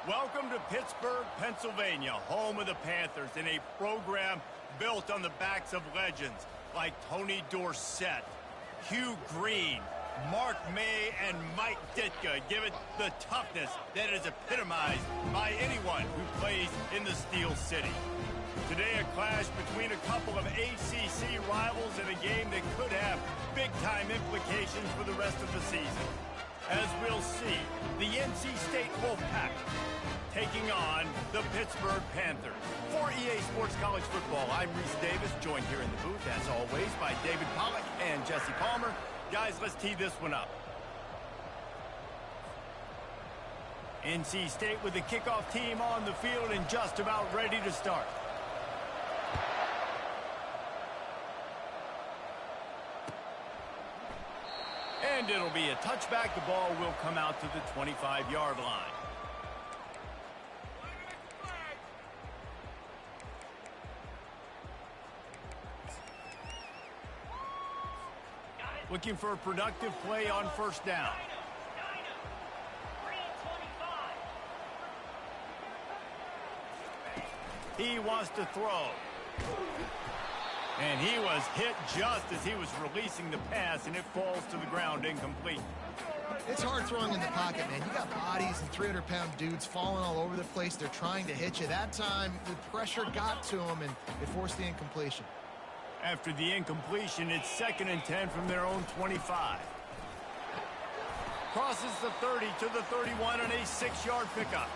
Welcome to Pittsburgh, Pennsylvania, home of the Panthers, in a program built on the backs of legends like Tony Dorsett, Hugh Green, Mark May, and Mike Ditka. Give it the toughness that is epitomized by anyone who plays in the Steel City. Today, a clash between a couple of ACC rivals in a game that could have big-time implications for the rest of the season. As we'll see, the NC State Wolfpack taking on the Pittsburgh Panthers. For EA Sports College Football, I'm Reese Davis, joined here in the booth, as always, by David Pollack and Jesse Palmer. Guys, let's tee this one up. NC State with the kickoff team on the field and just about ready to start. And it'll be a touchback. The ball will come out to the 25-yard line. Looking for a productive play on first down. He wants to throw. And he was hit just as he was releasing the pass, and it falls to the ground incomplete. It's hard throwing in the pocket, man. You got bodies and 300-pound dudes falling all over the place. They're trying to hit you. That time, the pressure got to him, and it forced the incompletion. After the incompletion, it's 2nd and 10 from their own 25. Crosses the 30 to the 31 on a 6-yard pickup.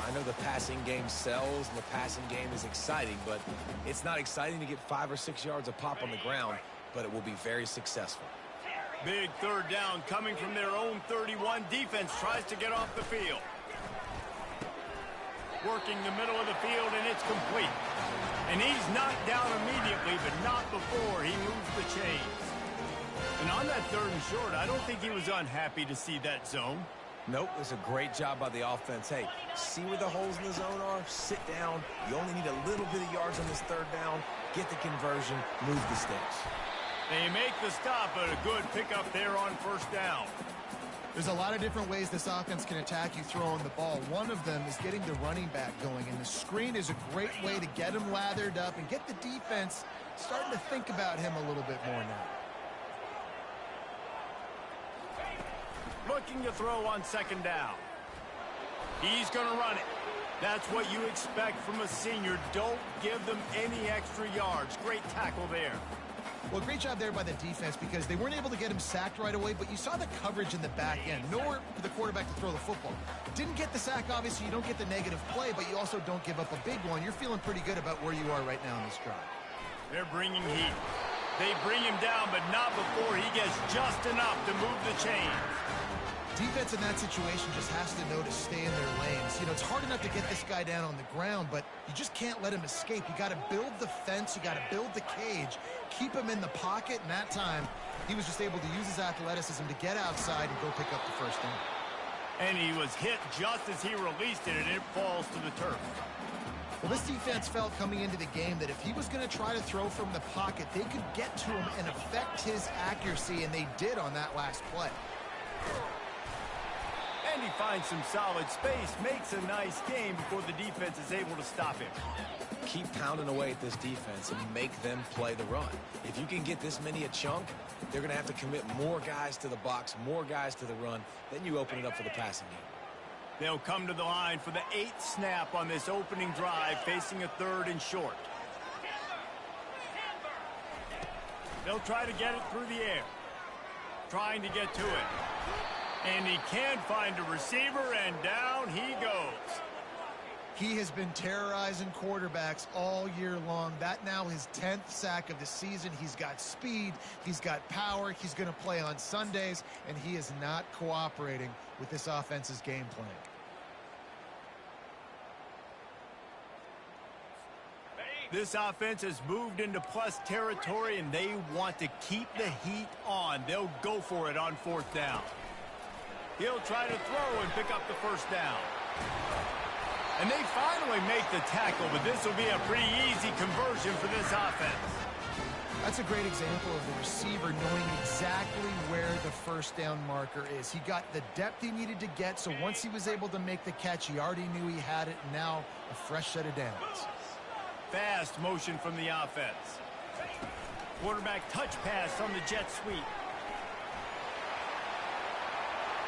I know the passing game sells and the passing game is exciting, but it's not exciting to get 5 or 6 yards a pop on the ground, but it will be very successful. Big third down coming from their own 31. Defense tries to get off the field. Working the middle of the field, and it's complete. And he's knocked down immediately, but not before he moves the chains. And on that 3rd and short, I don't think he was unhappy to see that zone. Nope, it's a great job by the offense. Hey, see where the holes in the zone are? Sit down. You only need a little bit of yards on this 3rd down. Get the conversion, move the sticks. They make the stop, but a good pickup there on first down. There's a lot of different ways this offense can attack you throwing the ball. One of them is getting the running back going, and the screen is a great way to get him lathered up and get the defense starting to think about him a little bit more now. Looking to throw on 2nd down. He's going to run it. That's what you expect from a senior. Don't give them any extra yards. Great tackle there. Well, great job there by the defense because they weren't able to get him sacked right away, but you saw the coverage in the back end. Nowhere for the quarterback to throw the football. Didn't get the sack, obviously. You don't get the negative play, but you also don't give up a big one. You're feeling pretty good about where you are right now in this drive. They're bringing heat. They bring him down, but not before he gets just enough to move the chains. Defense in that situation just has to know to stay in their lanes. You know, it's hard enough to get this guy down on the ground, but you just can't let him escape. You got to build the fence. You got to build the cage. Keep him in the pocket, and that time he was just able to use his athleticism to get outside and go pick up the first down. And he was hit just as he released it, and it falls to the turf. Well, this defense felt coming into the game that if he was going to try to throw from the pocket, they could get to him and affect his accuracy, and they did on that last play. And he finds some solid space, makes a nice game before the defense is able to stop him. Keep pounding away at this defense and make them play the run. If you can get this many a chunk, they're going to have to commit more guys to the box, more guys to the run. Then you open it up for the passing game. They'll come to the line for the 8th snap on this opening drive, facing a 3rd and short. They'll try to get it through the air. Trying to get to it. And he can find a receiver, and down he goes. He has been terrorizing quarterbacks all year long. That now his 10th sack of the season. He's got speed. He's got power. He's going to play on Sundays, and he is not cooperating with this offense's game plan. This offense has moved into plus territory, and they want to keep the heat on. They'll go for it on 4th down. He'll try to throw and pick up the first down. And they finally make the tackle, but this will be a pretty easy conversion for this offense. That's a great example of the receiver knowing exactly where the first down marker is. He got the depth he needed to get, so once he was able to make the catch, he already knew he had it, and now a fresh set of downs. Fast motion from the offense. Quarterback touch pass on the jet sweep.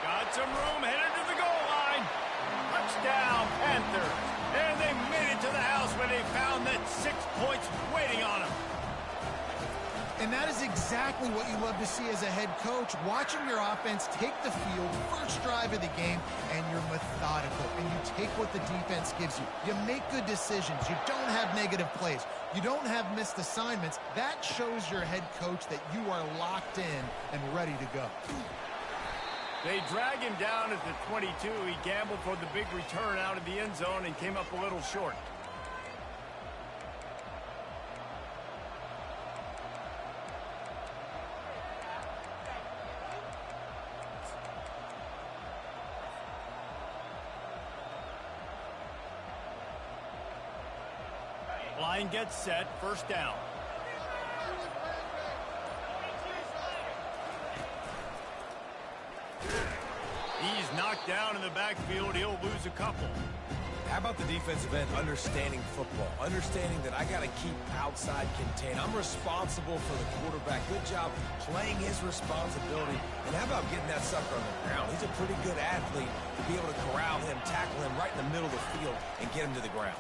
Got some room, headed to the goal line. Touchdown, Panthers. And they made it to the house when they found that 6 points waiting on them. And that is exactly what you love to see as a head coach, watching your offense take the field, first drive of the game, and you're methodical, and you take what the defense gives you. You make good decisions. You don't have negative plays. You don't have missed assignments. That shows your head coach that you are locked in and ready to go. They drag him down at the 22. He gambled for the big return out of the end zone and came up a little short. Line gets set, first down. He's knocked down in the backfield. He'll lose a couple. How about the defensive end understanding football, understanding that I got to keep outside contained. I'm responsible for the quarterback. Good job playing his responsibility. And how about getting that sucker on the ground? He's a pretty good athlete to be able to corral him, tackle him right in the middle of the field, and get him to the ground.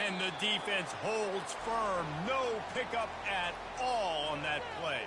And the defense holds firm. No pickup at all on that play.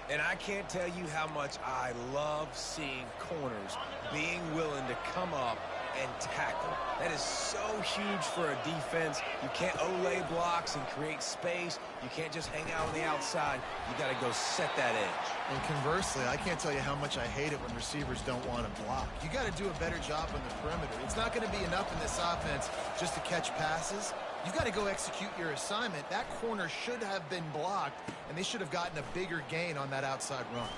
And I can't tell you how much I love seeing corners being willing to come up and tackle. That is so huge for a defense. You can't olay blocks and create space. You can't just hang out on the outside. You got to go set that edge. And conversely, I can't tell you how much I hate it when receivers don't want to block. You got to do a better job on the perimeter. It's not going to be enough in this offense just to catch passes. You got to go execute your assignment. That corner should have been blocked, and they should have gotten a bigger gain on that outside run.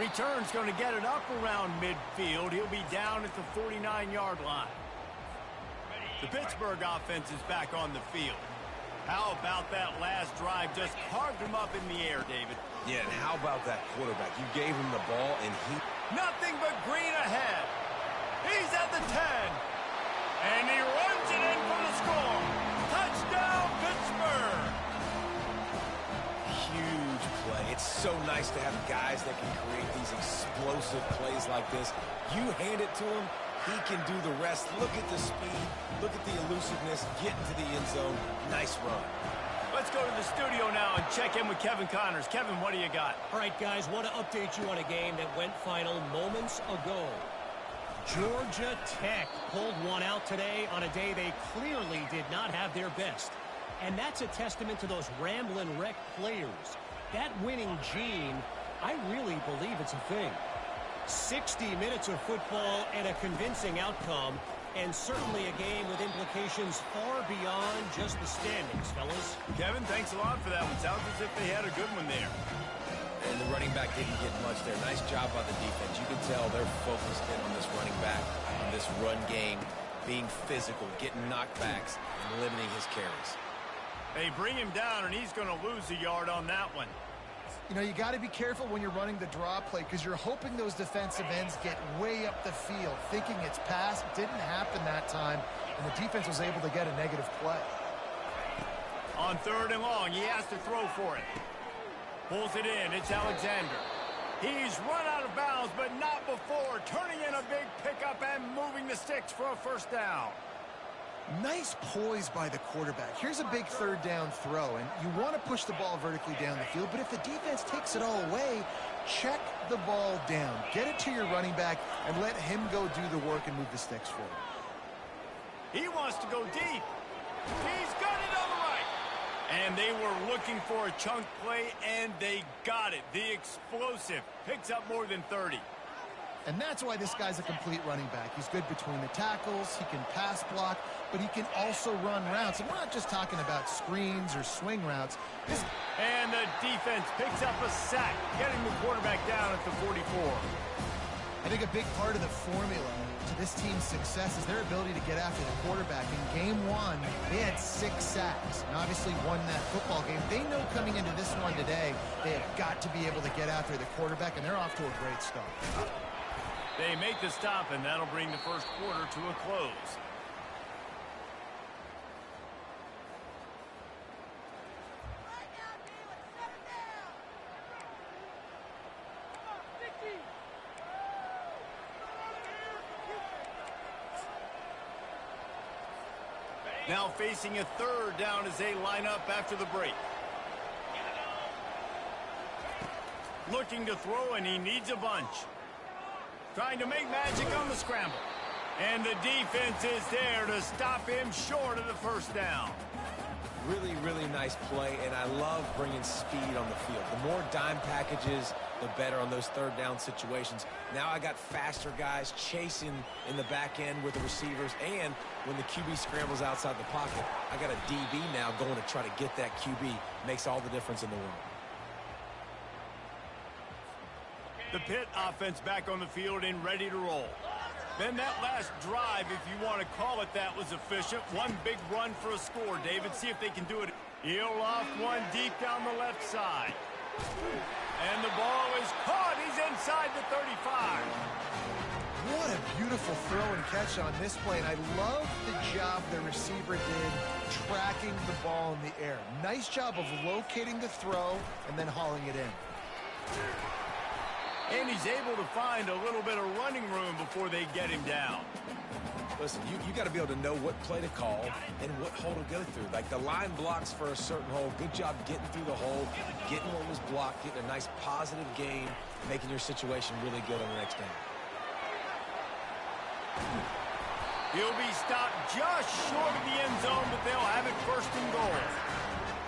Return's going to get it up around midfield. He'll be down at the 49-yard line. The Pittsburgh offense is back on the field. How about that last drive? Just carved him up in the air, David. Yeah, and how about that quarterback? You gave him the ball, and he... Nothing but green ahead. He's at the 10. And he runs it in for the score. Touchdown, Pittsburgh. Huge play. It's so nice to have guys that can create these explosive plays like this. You hand it to him, he can do the rest. Look at the speed. Look at the elusiveness. Get into the end zone. Nice run. Let's go to the studio now and check in with Kevin Connors. Kevin, what do you got? All right, guys, want to update you on a game that went final moments ago. Georgia Tech pulled one out today on a day they clearly did not have their best. And that's a testament to those ramblin' wreck players. That winning gene, I really believe it's a thing. 60 minutes of football and a convincing outcome, and certainly a game with implications far beyond just the standings, fellas. Kevin, thanks a lot for that one. Sounds as if they had a good one there. And the running back didn't get much there. Nice job by the defense. You can tell they're focused in on this running back, on this run game, being physical, getting knockbacks, and limiting his carries. They bring him down, and he's going to lose a yard on that one. You know, you got to be careful when you're running the draw play because you're hoping those defensive ends get way up the field, thinking it's pass. Didn't happen that time, and the defense was able to get a negative play. On 3rd and long, he has to throw for it. Pulls it in. It's Alexander. He's run out of bounds, but not before. Turning in a big pickup and moving the sticks for a first down. Nice poise by the quarterback. Here's a big 3rd down throw, and you want to push the ball vertically down the field, but if the defense takes it all away, check the ball down. Get it to your running back and let him go do the work and move the sticks for you. He wants to go deep. He's got it on the right. And they were looking for a chunk play, and they got it. The explosive picks up more than 30. And that's why this guy's a complete running back. He's good between the tackles, he can pass block, but he can also run routes. And we're not just talking about screens or swing routes. And the defense picks up a sack, getting the quarterback down at the 44. I think a big part of the formula to this team's success is their ability to get after the quarterback. In game one, they had 6 sacks and obviously won that football game. They know coming into this one today, they have got to be able to get after the quarterback, and they're off to a great start. They make the stop, and that'll bring the first quarter to a close. Now facing a third down as they line up after the break. Looking to throw, and he needs a bunch. Trying to make magic on the scramble. And the defense is there to stop him short of the first down. Really, really nice play, and I love bringing speed on the field. The more dime packages, the better on those third down situations. Now I got faster guys chasing in the back end with the receivers, and when the QB scrambles outside the pocket, I got a DB now going to try to get that QB. Makes all the difference in the world. The Pitt offense back on the field and ready to roll. Then that last drive, if you want to call it that, was efficient. One big run for a score. David, see if they can do it. He'll loft one deep down the left side. And the ball is caught. He's inside the 35. What a beautiful throw and catch on this play, and I love the job the receiver did tracking the ball in the air. Nice job of locating the throw and then hauling it in. And he's able to find a little bit of running room before they get him down. Listen, you got to be able to know what play to call and what hole to go through. Like the line blocks for a certain hole. Good job getting through the hole, getting what was blocked, getting a nice positive gain, making your situation really good on the next down. He'll be stopped just short of the end zone, but they'll have it first and goal.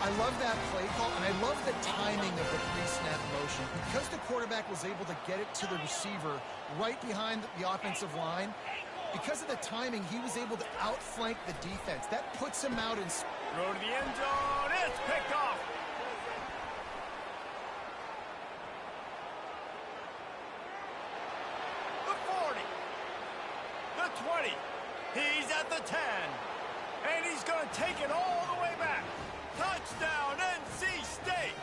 I love that play call, and I love the timing of the pre-snap motion. Because the quarterback was able to get it to the receiver right behind the offensive line, because of the timing, he was able to outflank the defense. That puts him out in... Throw to the end zone. It's picked off. The 40. The 20. He's at the 10. And he's going to take it all the way back. Touchdown, NC State!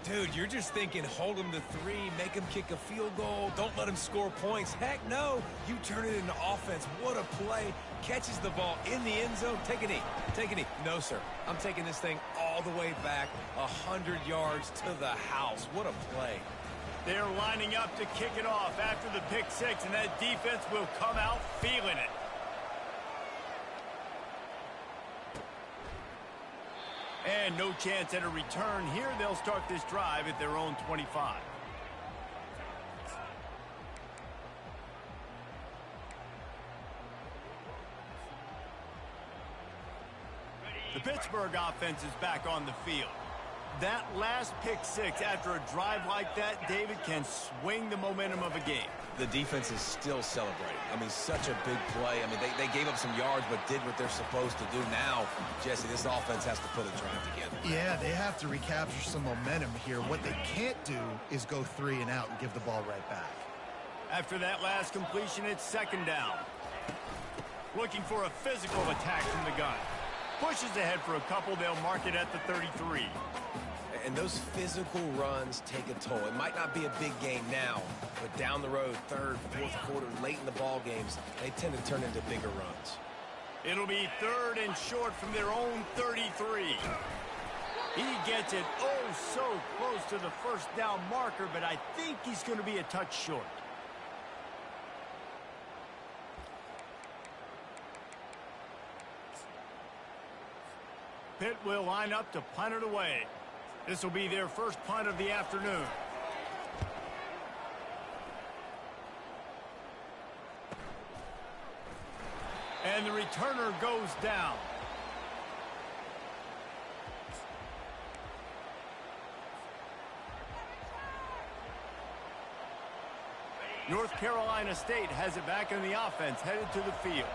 Dude, you're just thinking hold him to 3, make him kick a field goal, don't let him score points. Heck no, you turn it into offense. What a play. Catches the ball in the end zone. Take a knee. Take a knee. No, sir. I'm taking this thing all the way back 100 yards to the house. What a play. They're lining up to kick it off after the pick 6, and that defense will come out feeling it. And no chance at a return here. They'll start this drive at their own 25. The Pittsburgh offense is back on the field. That last pick 6 after a drive like that, David, can swing the momentum of a game. The defense is still celebrating. I mean, such a big play. I mean, they gave up some yards but did what they're supposed to do. Now, Jesse, this offense has to put a drive together. Yeah, they have to recapture some momentum here. What they can't do is go 3 and out and give the ball right back. After that last completion, it's second down. Looking for a physical attack from the gun. Pushes ahead for a couple. They'll mark it at the 33. And those physical runs take a toll. It might not be a big gain now, but down the road, third, fourth quarter, late in the ball games, they tend to turn into bigger runs. It'll be third and short from their own 33. He gets it oh so close to the first down marker, but I think he's going to be a touch short. Pitt will line up to punt it away. This will be their first punt of the afternoon. And the returner goes down. North Carolina State has it back in the offense, headed to the field.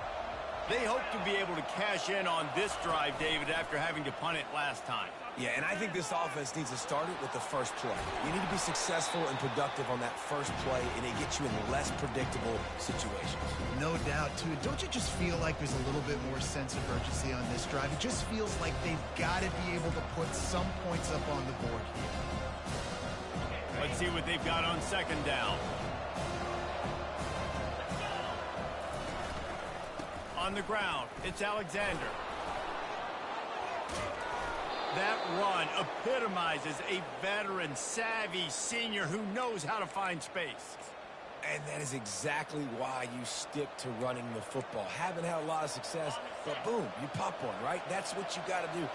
They hope to be able to cash in on this drive, David, after having to punt it last time. Yeah, and I think this offense needs to start it with the first play. You need to be successful and productive on that first play, and it gets you in less predictable situations. No doubt, too. Don't you just feel like there's a little bit more sense of urgency on this drive? It just feels like they've got to be able to put some points up on the board here. Let's see what they've got on second down. On the ground, it's Alexander. That run epitomizes a veteran, savvy senior who knows how to find space. And that is exactly why you stick to running the football. Haven't had a lot of success, but boom, you pop one, right? That's what you got to do.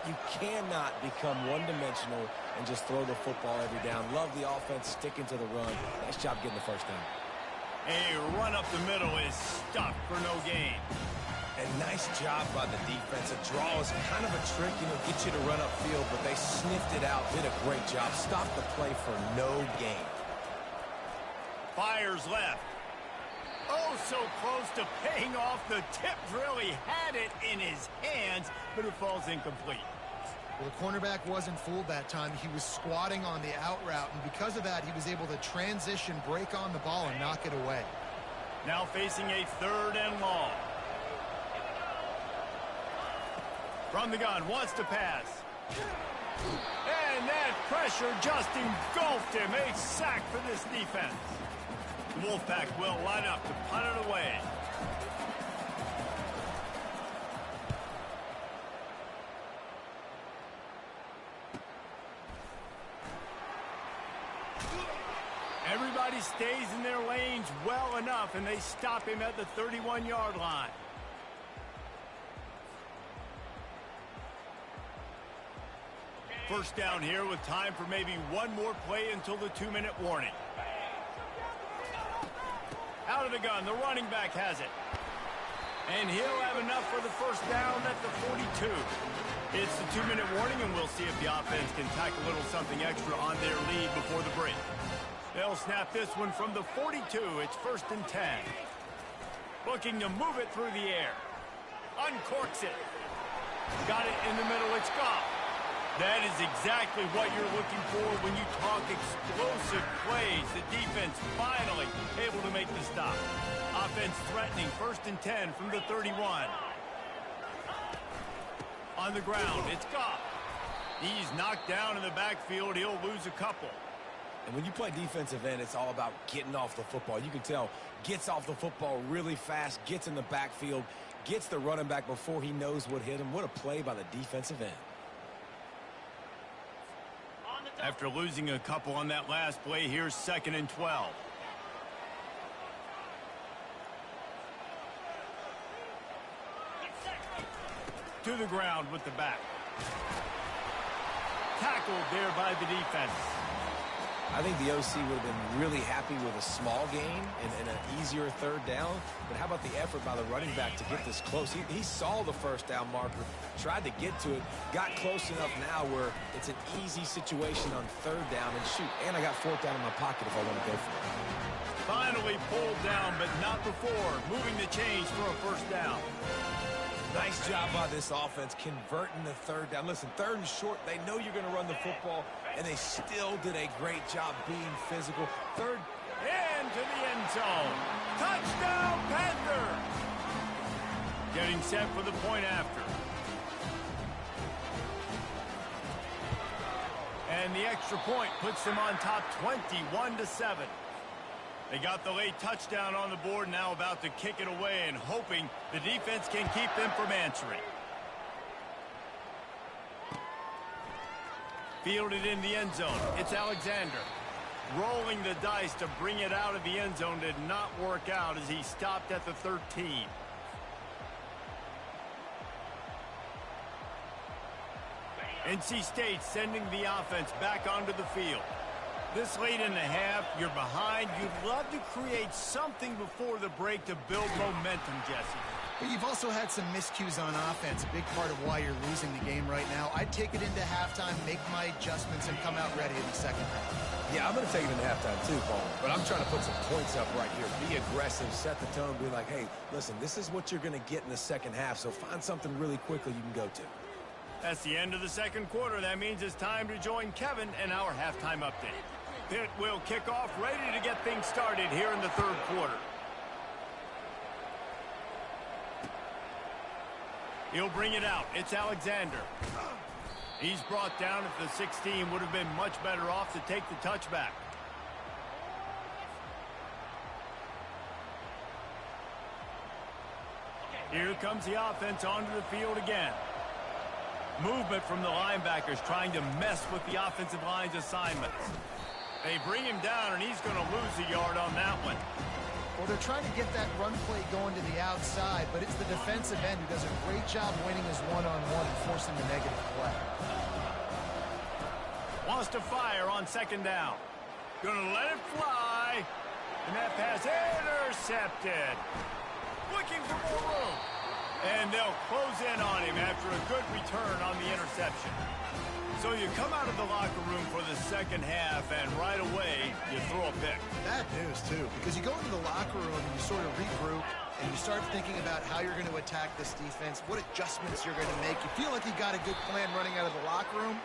You cannot become one-dimensional and just throw the football every down. Love the offense, sticking to the run. Nice job getting the first down. A run up the middle is stuffed for no gain. And nice job by the defense. A draw is kind of a trick, get you to run upfield, but they sniffed it out, did a great job. Stopped the play for no gain. Fires left. Oh, so close to paying off. The tip really had it in his hands, but it falls incomplete. Well, the cornerback wasn't fooled that time. He was squatting on the out route, and because of that, he was able to transition, break on the ball, and knock it away. Now facing a 3rd and long. From the gun, wants to pass. And that pressure just engulfed him. A sack for this defense. The Wolfpack will line up to punt it away. Everybody stays in their lanes well enough, and they stop him at the 31-yard line. First down here with time for maybe one more play until the 2-minute warning. Out of the gun, the running back has it. And he'll have enough for the first down at the 42. It's the 2-minute warning, and we'll see if the offense can tack a little something extra on their lead before the break. They'll snap this one from the 42. It's 1st and 10. Looking to move it through the air. Uncorks it. Got it in the middle. It's gone. That is exactly what you're looking for when you talk explosive plays. The defense finally able to make the stop. Offense threatening 1st and 10 from the 31. On the ground, it's Goff. He's knocked down in the backfield. He'll lose a couple. And when you play defensive end, it's all about getting off the football. You can tell, gets off the football really fast, gets in the backfield, gets the running back before he knows what hit him. What a play by the defensive end. After losing a couple on that last play, here's 2nd and 12. To the ground with the back. Tackled there by the defense. I think the OC would have been really happy with a small gain and an easier 3rd down. But how about the effort by the running back to get this close? He saw the first down marker, tried to get to it, got close enough now where it's an easy situation on 3rd down. And shoot, and I got 4th down in my pocket if I want to go for it. Finally pulled down, but not before. Moving the chains for a 1st down. Nice job by this offense converting the 3rd down. Listen, 3rd and short, they know you're going to run the football, and they still did a great job being physical. 3rd into the end zone. Touchdown, Panther! Getting set for the point after. And the extra point puts them on top 21-7. They got the late touchdown on the board, now about to kick it away and hoping the defense can keep them from answering. Fielded in the end zone. It's Alexander. Rolling the dice to bring it out of the end zone did not work out as he stopped at the 13. NC State sending the offense back onto the field. This late in the half, you're behind. You'd love to create something before the break to build momentum, Jesse. But you've also had some miscues on offense, a big part of why you're losing the game right now. I'd take it into halftime, make my adjustments, and come out ready in the second half. Yeah, I'm going to take it into halftime too, Paul. But I'm trying to put some points up right here. Be aggressive, set the tone, be like, hey, listen, this is what you're going to get in the second half, so find something really quickly you can go to. That's the end of the second quarter. That means it's time to join Kevin and our halftime update. Pitt will kick off, ready to get things started here in the third quarter. He'll bring it out. It's Alexander. He's brought down at the 16. Would have been much better off to take the touchback. Here comes the offense onto the field again. Movement from the linebackers trying to mess with the offensive line's assignments. They bring him down, and he's going to lose a yard on that one. Well, they're trying to get that run play going to the outside, but it's the defensive end who does a great job winning his one-on-one and forcing the negative play. Wants to fire on second down. Gonna let it fly. And that pass intercepted. Looking for more room. And they'll close in on him after a good return on the interception. So you come out of the locker room for the second half, and right away, you throw a pick. Bad news, too, because you go into the locker room and you sort of regroup, and you start thinking about how you're going to attack this defense, what adjustments you're going to make. You feel like you got a good plan running out of the locker room,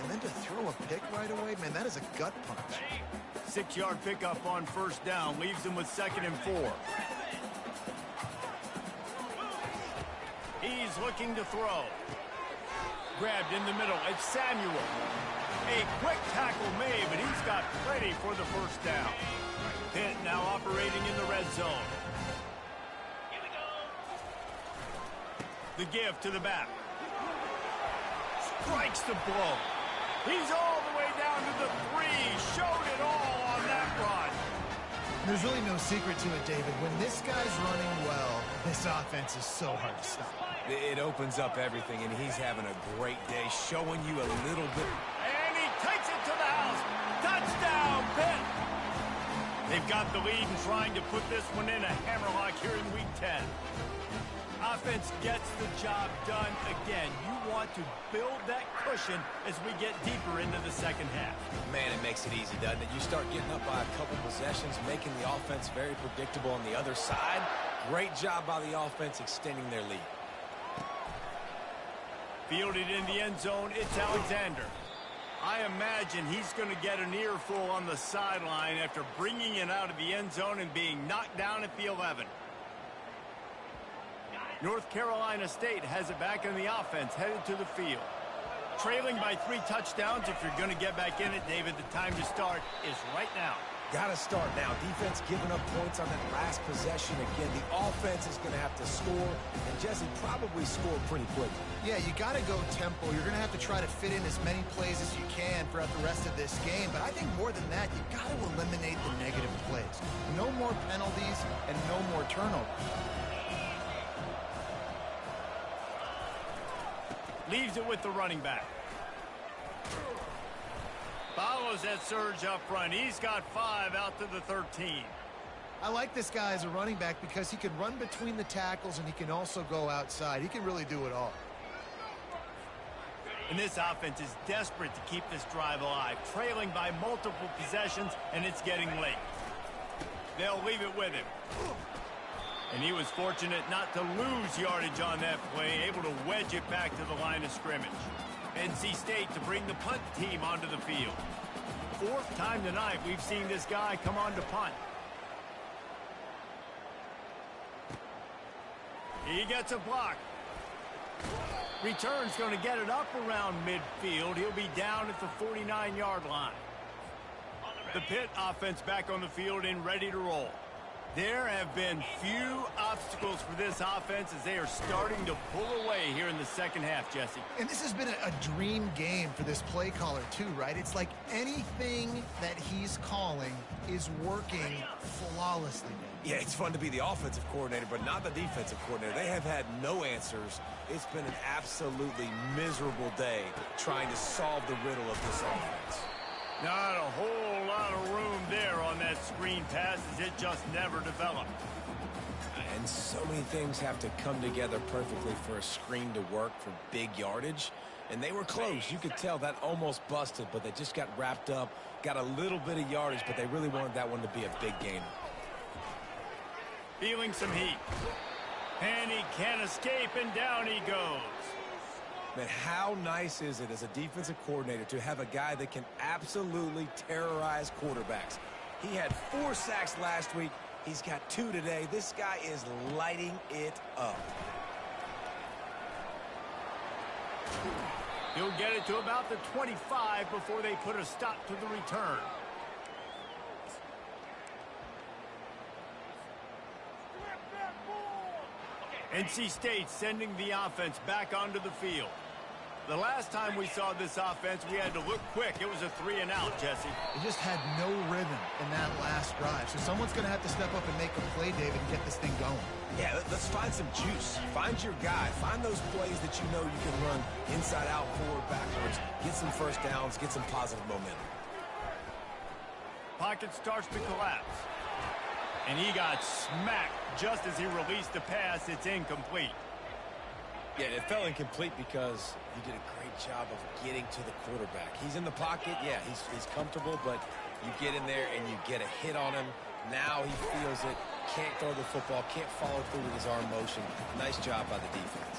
and then to throw a pick right away, man, that is a gut punch. 6-yard pickup on first down leaves them with 2nd and 4. He's looking to throw. Grabbed in the middle. It's Samuel. A quick tackle made, but he's got plenty for the first down. Pitt now operating in the red zone. The give to the back. Strikes the blow. He's all the way down to the 3. Showed it all on that run. There's really no secret to it, David. When this guy's running well, this offense is so hard to stop. It opens up everything, and he's having a great day, showing you a little bit. And he takes it to the house. Touchdown, Pitt. They've got the lead and trying to put this one in a hammerlock here in Week 10. Offense gets the job done again. You want to build that cushion as we get deeper into the second half. Man, it makes it easy, doesn't it? You start getting up by a couple possessions, making the offense very predictable on the other side. Great job by the offense extending their lead. Fielded in the end zone, it's Alexander. I imagine he's going to get an earful on the sideline after bringing it out of the end zone and being knocked down at the 11. North Carolina State has it back in the offense, headed to the field. Trailing by 3 touchdowns. If you're going to get back in it, David, the time to start is right now. Got to start now. Defense giving up points on that last possession. Again, the offense is going to have to score, and Jesse probably scored pretty quickly. Yeah, you got to go tempo. You're going to have to try to fit in as many plays as you can throughout the rest of this game. But I think more than that, you've got to eliminate the negative plays. No more penalties and no more turnovers. Leaves it with the running back. Follows that surge up front. He's got 5 out to the 13. I like this guy as a running back because he can run between the tackles and he can also go outside. He can really do it all. And this offense is desperate to keep this drive alive, trailing by multiple possessions, and it's getting late. They'll leave it with him. And he was fortunate not to lose yardage on that play, able to wedge it back to the line of scrimmage. NC State to bring the punt team onto the field. 4th time tonight we've seen this guy come on to punt. He gets a block. Return's going to get it up around midfield. He'll be down at the 49-yard line. The Pitt offense back on the field and ready to roll. There have been few obstacles for this offense as they are starting to pull away here in the second half, Jesse. And this has been a dream game for this play caller too, right? It's like anything that he's calling is working flawlessly. Yeah, it's fun to be the offensive coordinator, but not the defensive coordinator. They have had no answers. It's been an absolutely miserable day trying to solve the riddle of this offense. Not a whole lot of room there on that screen pass as it just never developed. And so many things have to come together perfectly for a screen to work for big yardage. And they were close. You could tell that almost busted, but they just got wrapped up, got a little bit of yardage, but they really wanted that one to be a big gainer. Feeling some heat. And he can't escape, and down he goes. Man, how nice is it as a defensive coordinator to have a guy that can absolutely terrorize quarterbacks? He had 4 sacks last week. He's got 2 today. This guy is lighting it up. He'll get it to about the 25 before they put a stop to the return. NC State sending the offense back onto the field. The last time we saw this offense, we had to look quick. It was a 3-and-out, Jesse. They just had no rhythm in that last drive. So someone's going to have to step up and make a play, David, and get this thing going. Yeah, let's find some juice. Find your guy. Find those plays that you know you can run inside out, forward, backwards. Get some first downs. Get some positive momentum. Pocket starts to collapse. And he got smacked just as he released the pass. It's incomplete. Yeah, it fell incomplete because he did a great job of getting to the quarterback. He's in the pocket. Yeah, he's comfortable, but you get in there and you get a hit on him. Now he feels it. Can't throw the football. Can't follow through with his arm motion. Nice job by the defense.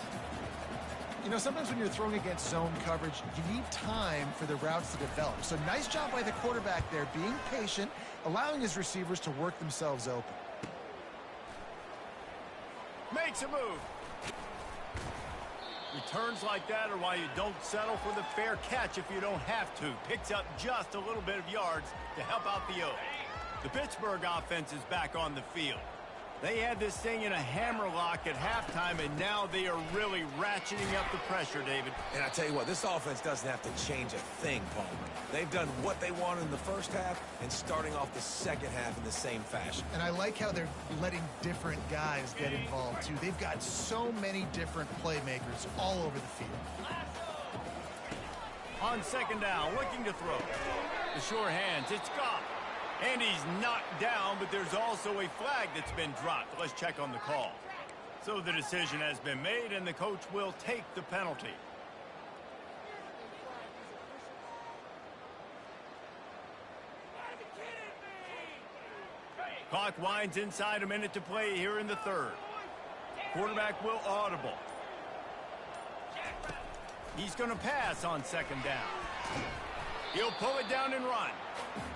You know, sometimes when you're throwing against zone coverage, you need time for the routes to develop. So nice job by the quarterback there, being patient, allowing his receivers to work themselves open. Makes a move. Returns like that are why you don't settle for the fair catch if you don't have to. Picks up just a little bit of yards to help out the O. The Pittsburgh offense is back on the field. They had this thing in a hammerlock at halftime, and now they are really ratcheting up the pressure, David. And I tell you what, this offense doesn't have to change a thing, Palmer. They've done what they wanted in the first half and starting off the second half in the same fashion. And I like how they're letting different guys get involved, too. They've got so many different playmakers all over the field. On second down, looking to throw. The sure hands, it's gone. And he's knocked down, but there's also a flag that's been dropped. Let's check on the call. So the decision has been made, and the coach will take the penalty. Clock winds inside, a minute to play here in the third. Quarterback will audible. He's going to pass on second down. He'll pull it down and run.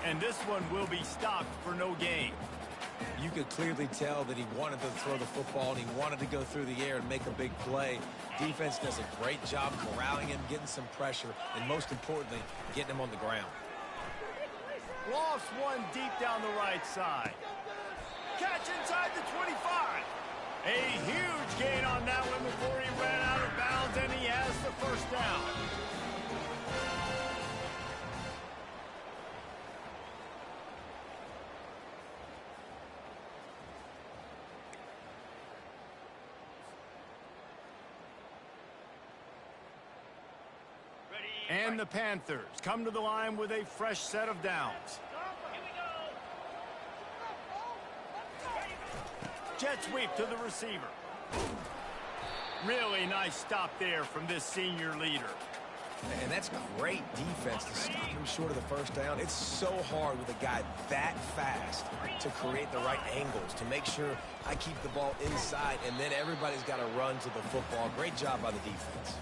And this one will be stopped for no gain. You could clearly tell that he wanted to throw the football and he wanted to go through the air and make a big play. Defense does a great job corralling him, getting some pressure, and most importantly, getting him on the ground. Lofts one deep down the right side. Catch inside the 25. A huge gain on that one before he ran out of bounds, and he has the first down. And the Panthers come to the line with a fresh set of downs. Jet sweep to the receiver. Really nice stop there from this senior leader. And that's great defense to stop him short of the first down. It's so hard with a guy that fast to create the right angles, to make sure I keep the ball inside, and then everybody's got to run to the football. Great job by the defense.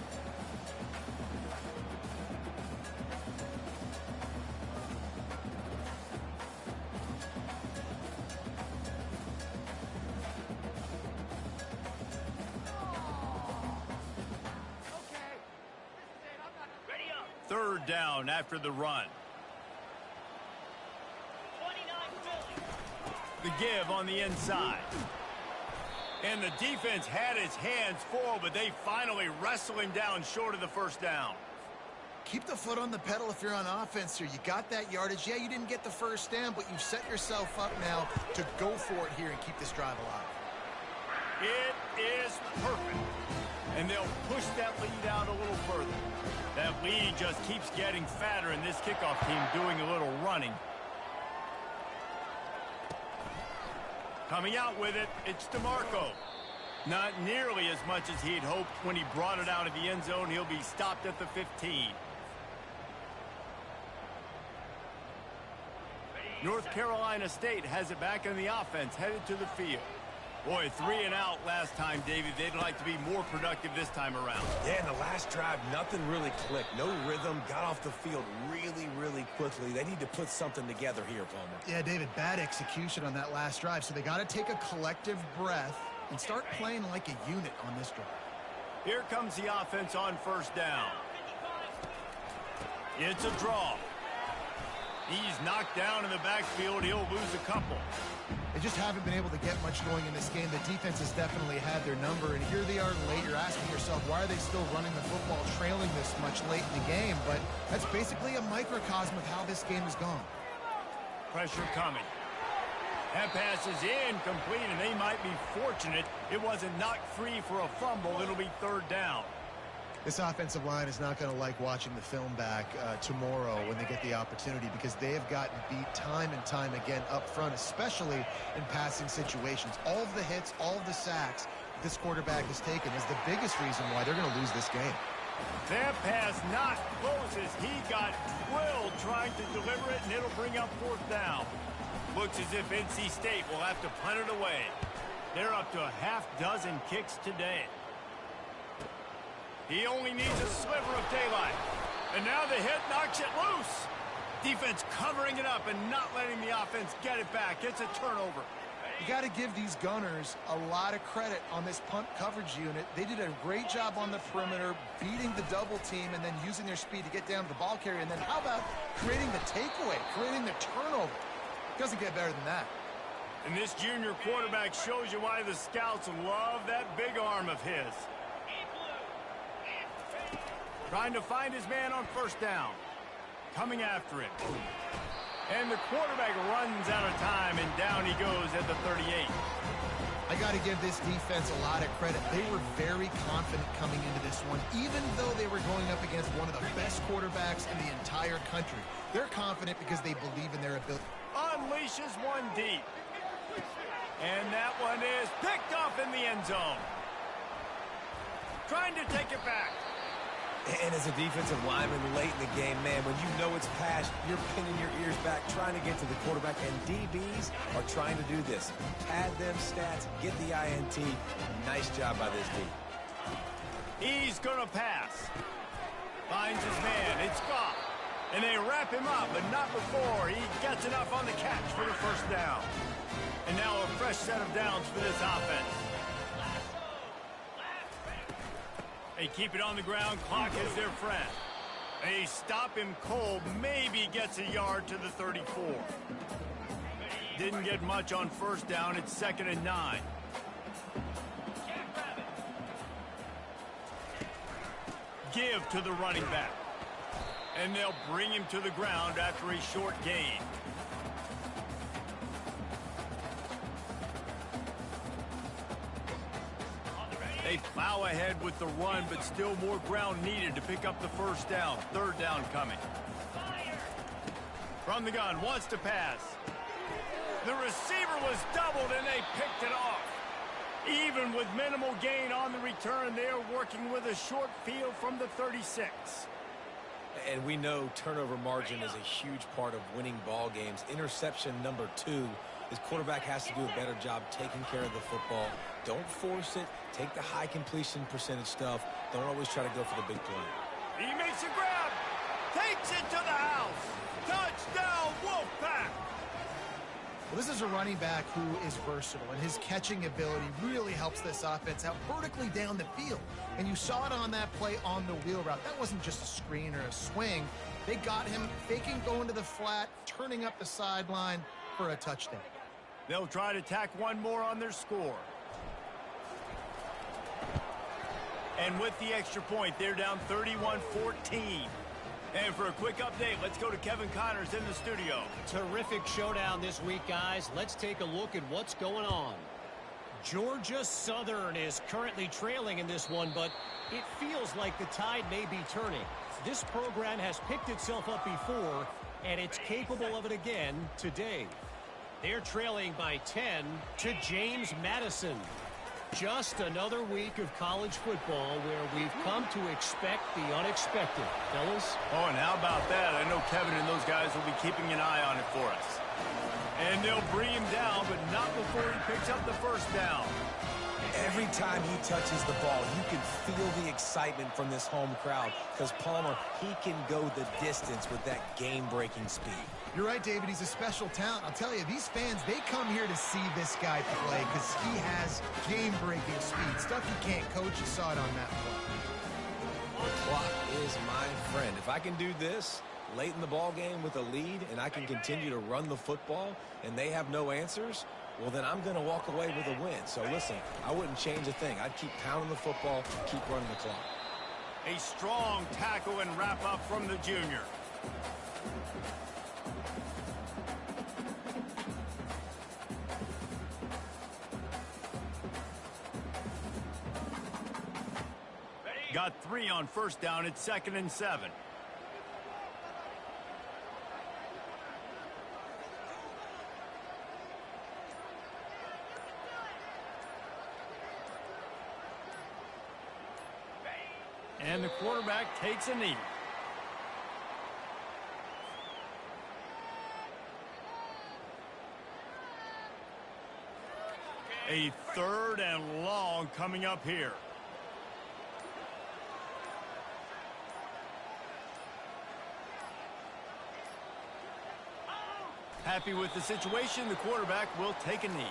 Third down after the run. The give on the inside. And the defense had his hands full, but they finally wrestle him down short of the first down. Keep the foot on the pedal if you're on offense here. You got that yardage. Yeah, you didn't get the first down, but you've set yourself up now to go for it here and keep this drive alive. It is perfect. and they'll push that lead out a little further. That lead just keeps getting fatter, and this kickoff team doing a little running. Coming out with it, it's DeMarco. Not nearly as much as he'd hoped when he brought it out of the end zone. He'll be stopped at the 15. North Carolina State has it back in the offense, headed to the field. Boy, 3 and out last time, David. They'd like to be more productive this time around. Yeah, in the last drive, nothing really clicked. No rhythm, got off the field really quickly. They need to put something together here, Palmer. Yeah, David, bad execution on that last drive, so they got to take a collective breath and start playing like a unit on this drive. Here comes the offense on first down. It's a draw. He's knocked down in the backfield. He'll lose a couple. They just haven't been able to get much going in this game. The defense has definitely had their number, and here they are late. You're asking yourself, why are they still running the football, trailing this much late in the game? But that's basically a microcosm of how this game has gone. Pressure coming. That pass is incomplete, and they might be fortunate it wasn't knocked free for a fumble. It'll be third down. This offensive line is not going to like watching the film back tomorrow when they get the opportunity, because they have gotten beat time and time again up front, especially in passing situations. All of the hits, all of the sacks this quarterback has taken is the biggest reason why they're going to lose this game. That pass not close as he got drilled trying to deliver it, and it'll bring up fourth down. Looks as if NC State will have to punt it away. They're up to a half dozen kicks today. He only needs a sliver of daylight. And now the hit knocks it loose. Defense covering it up and not letting the offense get it back. It's a turnover. You got to give these gunners a lot of credit on this punt coverage unit. They did a great job on the perimeter, beating the double team and then using their speed to get down to the ball carrier. And then how about creating the takeaway, creating the turnover? It doesn't get better than that. And this junior quarterback shows you why the scouts love that big arm of his. Trying to find his man on first down. Coming after him. And the quarterback runs out of time, and down he goes at the 38. I got to give this defense a lot of credit. They were very confident coming into this one, even though they were going up against one of the best quarterbacks in the entire country. They're confident because they believe in their ability. Unleashes one deep. And that one is picked off in the end zone. Trying to take it back. And as a defensive lineman late in the game, man, when you know it's past, you're pinning your ears back, trying to get to the quarterback, and DBs are trying to do this. Pad them stats, get the INT. Nice job by this D. He's going to pass. Finds his man. It's Goff. And they wrap him up, but not before he gets enough on the catch for the first down. And now a fresh set of downs for this offense. They keep it on the ground. Clock is their friend. They stop him cold. Maybe gets a yard to the 34. Didn't get much on first down. It's 2nd and 9. Give to the running back. And they'll bring him to the ground after a short gain. They plow ahead with the run, but still more ground needed to pick up the first down. Third down coming. From the gun, wants to pass. The receiver was doubled, and they picked it off. Even with minimal gain on the return, they are working with a short field from the 36. And we know turnover margin is a huge part of winning ball games. Interception number 2. His quarterback has to do a better job taking care of the football. Don't force it. Take the high completion percentage stuff. Don't always try to go for the big play. He makes a grab. Takes it to the house. Touchdown, Wolfpack. Well, this is a running back who is versatile, and his catching ability really helps this offense out vertically down the field. And you saw it on that play on the wheel route. That wasn't just a screen or a swing. They got him faking going to the flat, turning up the sideline for a touchdown. They'll try to tack one more on their score. And with the extra point, they're down 31-14. And for a quick update, let's go to Kevin Connors in the studio. Terrific showdown this week, guys. Let's take a look at what's going on. Georgia Southern is currently trailing in this one, but it feels like the tide may be turning. This program has picked itself up before, and it's capable of it again today. They're trailing by 10 to James Madison. Just another week of college football where we've come to expect the unexpected. Fellas? Oh, and how about that? I know Kevin and those guys will be keeping an eye on it for us. And they'll bring him down, but not before he picks up the first down. Every time he touches the ball, you can feel the excitement from this home crowd because Palmer, he can go the distance with that game-breaking speed. You're right, David. He's a special talent. I'll tell you, these fans, they come here to see this guy play because he has game-breaking speed. Stuff you can't coach. You saw it on that play. The clock is my friend. If I can do this late in the ball game with a lead and I can continue to run the football and they have no answers, well, then I'm going to walk away with a win. So, listen, I wouldn't change a thing. I'd keep pounding the football, keep running the clock. A strong tackle and wrap-up from the junior. Got 3 on first down. It's 2nd and 7. And the quarterback takes a knee. A 3rd and long coming up here. Happy with the situation, the quarterback will take a knee.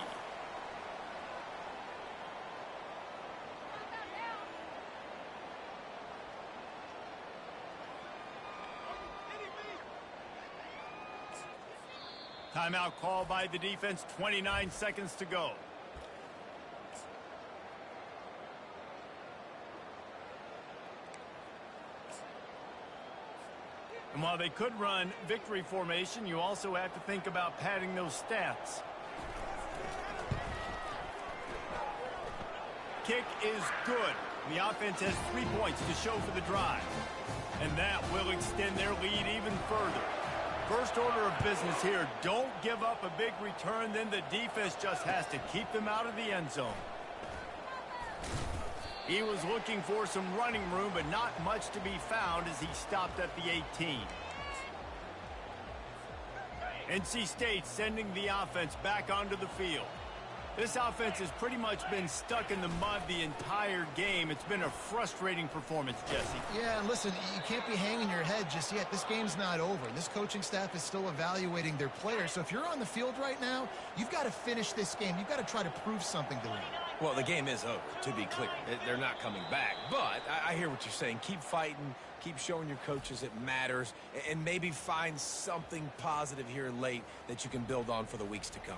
Timeout called by the defense, 29 seconds to go. And while they could run victory formation, you also have to think about padding those stats. Kick is good. The offense has 3 points to show for the drive. And that will extend their lead even further. First order of business here, don't give up a big return, then the defense just has to keep them out of the end zone. He was looking for some running room, but not much to be found as he stopped at the 18. NC State sending the offense back onto the field. This offense has pretty much been stuck in the mud the entire game. It's been a frustrating performance, Jesse. Yeah, and listen, you can't be hanging your head just yet. This game's not over. This coaching staff is still evaluating their players. So if you're on the field right now, you've got to finish this game. You've got to try to prove something to them. Well, the game is over, to be clear. They're not coming back. But I hear what you're saying. Keep fighting. Keep showing your coaches it matters. And maybe find something positive here late that you can build on for the weeks to come.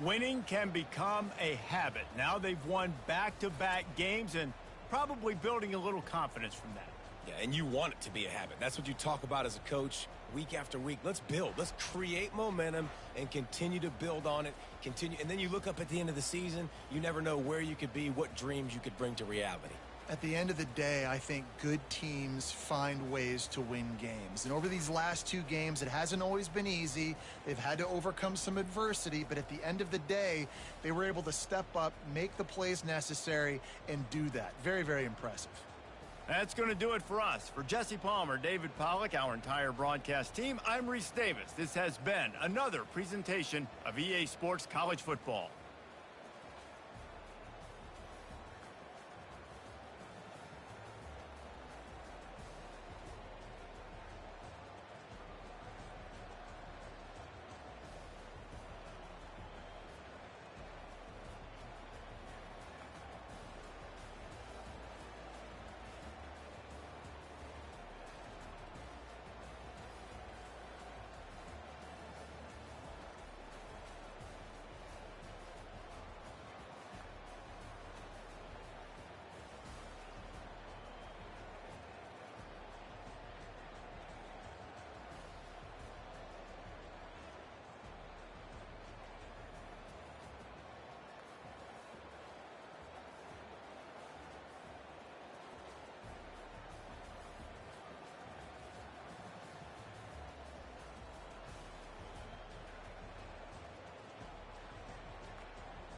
Winning can become a habit. Now they've won back-to-back games and probably building a little confidence from that. Yeah, and you want it to be a habit. That's what you talk about as a coach week after week. Let's build. Let's create momentum and continue to build on it. Continue, and then you look up at the end of the season, you never know where you could be, what dreams you could bring to reality. At the end of the day, I think good teams find ways to win games. And over these last 2 games, it hasn't always been easy. They've had to overcome some adversity, but at the end of the day, they were able to step up, make the plays necessary, and do that. Very, very impressive. That's going to do it for us. For Jesse Palmer, David Pollack, our entire broadcast team, I'm Reese Davis. This has been another presentation of EA Sports College Football.